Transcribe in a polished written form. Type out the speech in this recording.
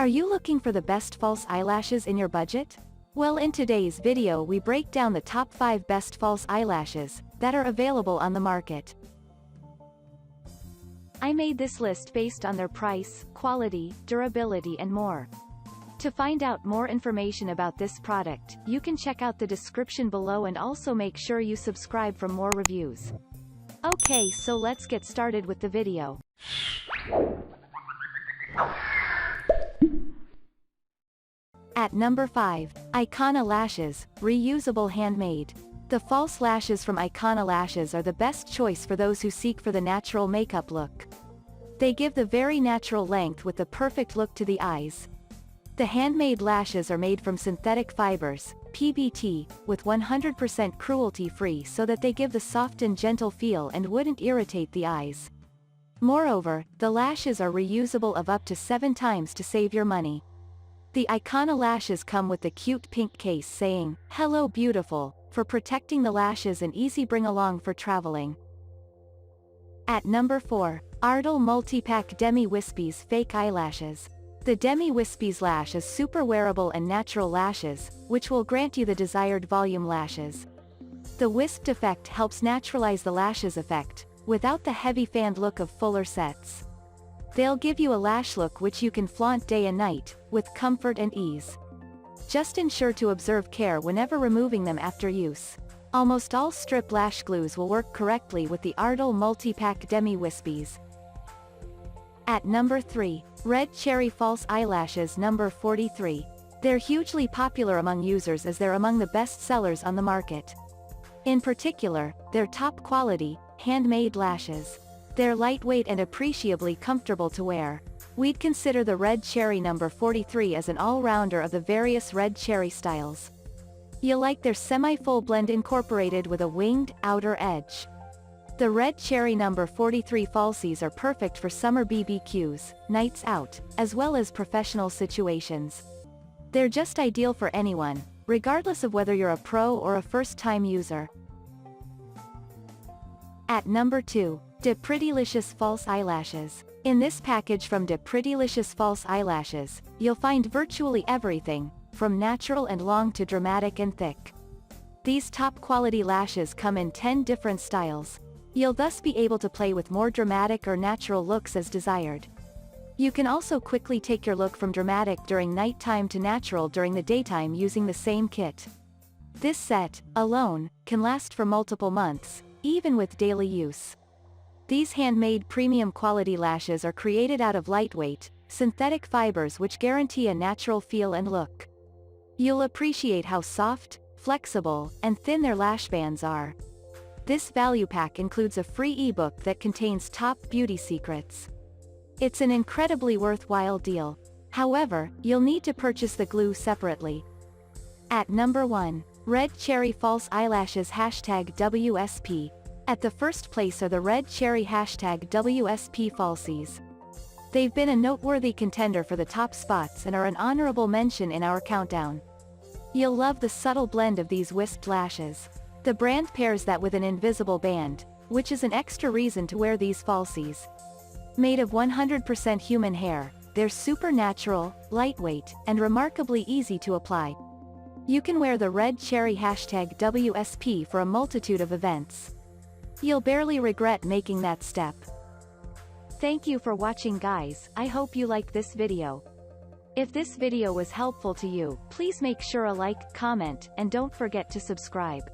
Are you looking for the best false eyelashes in your budget? Well, in today's video we break down the top 5 best false eyelashes that are available on the market. I made this list based on their price, quality, durability and more. To find out more information about this product, you can check out the description below and also make sure you subscribe for more reviews. Okay, so let's get started with the video. At number 5, Icona Lashes, Reusable Handmade. The false lashes from Icona Lashes are the best choice for those who seek for the natural makeup look. They give the very natural length with the perfect look to the eyes. The handmade lashes are made from synthetic fibers, PBT, with 100% cruelty-free so that they give the soft and gentle feel and wouldn't irritate the eyes. Moreover, the lashes are reusable of up to 7 times to save your money. The Icona lashes come with the cute pink case saying, "Hello beautiful," for protecting the lashes and easy bring along for traveling. At number 4, Ardell Multipack Demi Wispies Fake Eyelashes. The Demi Wispies lash is super wearable and natural lashes, which will grant you the desired volume lashes. The wisped effect helps naturalize the lashes effect, without the heavy fanned look of fuller sets. They'll give you a lash look which you can flaunt day and night, with comfort and ease. Just ensure to observe care whenever removing them after use. Almost all strip lash glues will work correctly with the Ardell Multipack Demi Wispies. At number 3, Red Cherry False Eyelashes Number 43. They're hugely popular among users as they're among the best sellers on the market. In particular, they're top quality, handmade lashes. They're lightweight and appreciably comfortable to wear. We'd consider the Red Cherry Number 43 as an all-rounder of the various Red Cherry styles. You'll like their semi-full blend incorporated with a winged, outer edge. The Red Cherry Number 43 falsies are perfect for summer BBQs, nights out, as well as professional situations. They're just ideal for anyone, regardless of whether you're a pro or a first-time user. At number 2, Prettilicious False Eyelashes. In this package from Prettilicious False Eyelashes, you'll find virtually everything, from natural and long to dramatic and thick. These top-quality lashes come in 10 different styles. You'll thus be able to play with more dramatic or natural looks as desired. You can also quickly take your look from dramatic during nighttime to natural during the daytime using the same kit. This set, alone, can last for multiple months, even with daily use. These handmade premium quality lashes are created out of lightweight, synthetic fibers which guarantee a natural feel and look. You'll appreciate how soft, flexible, and thin their lash bands are. This value pack includes a free ebook that contains top beauty secrets. It's an incredibly worthwhile deal. However, you'll need to purchase the glue separately. At number 1, Red Cherry False Eyelashes #WSP. At the first place are the Red Cherry #WSP falsies. They've been a noteworthy contender for the top spots and are an honorable mention in our countdown. You'll love the subtle blend of these wisped lashes. The brand pairs that with an invisible band, which is an extra reason to wear these falsies. Made of 100% human hair, they're super natural, lightweight, and remarkably easy to apply. You can wear the Red Cherry #WSP for a multitude of events. You'll barely regret making that step. Thank you for watching guys, I hope you liked this video. If this video was helpful to you, please make sure a like, comment, and don't forget to subscribe.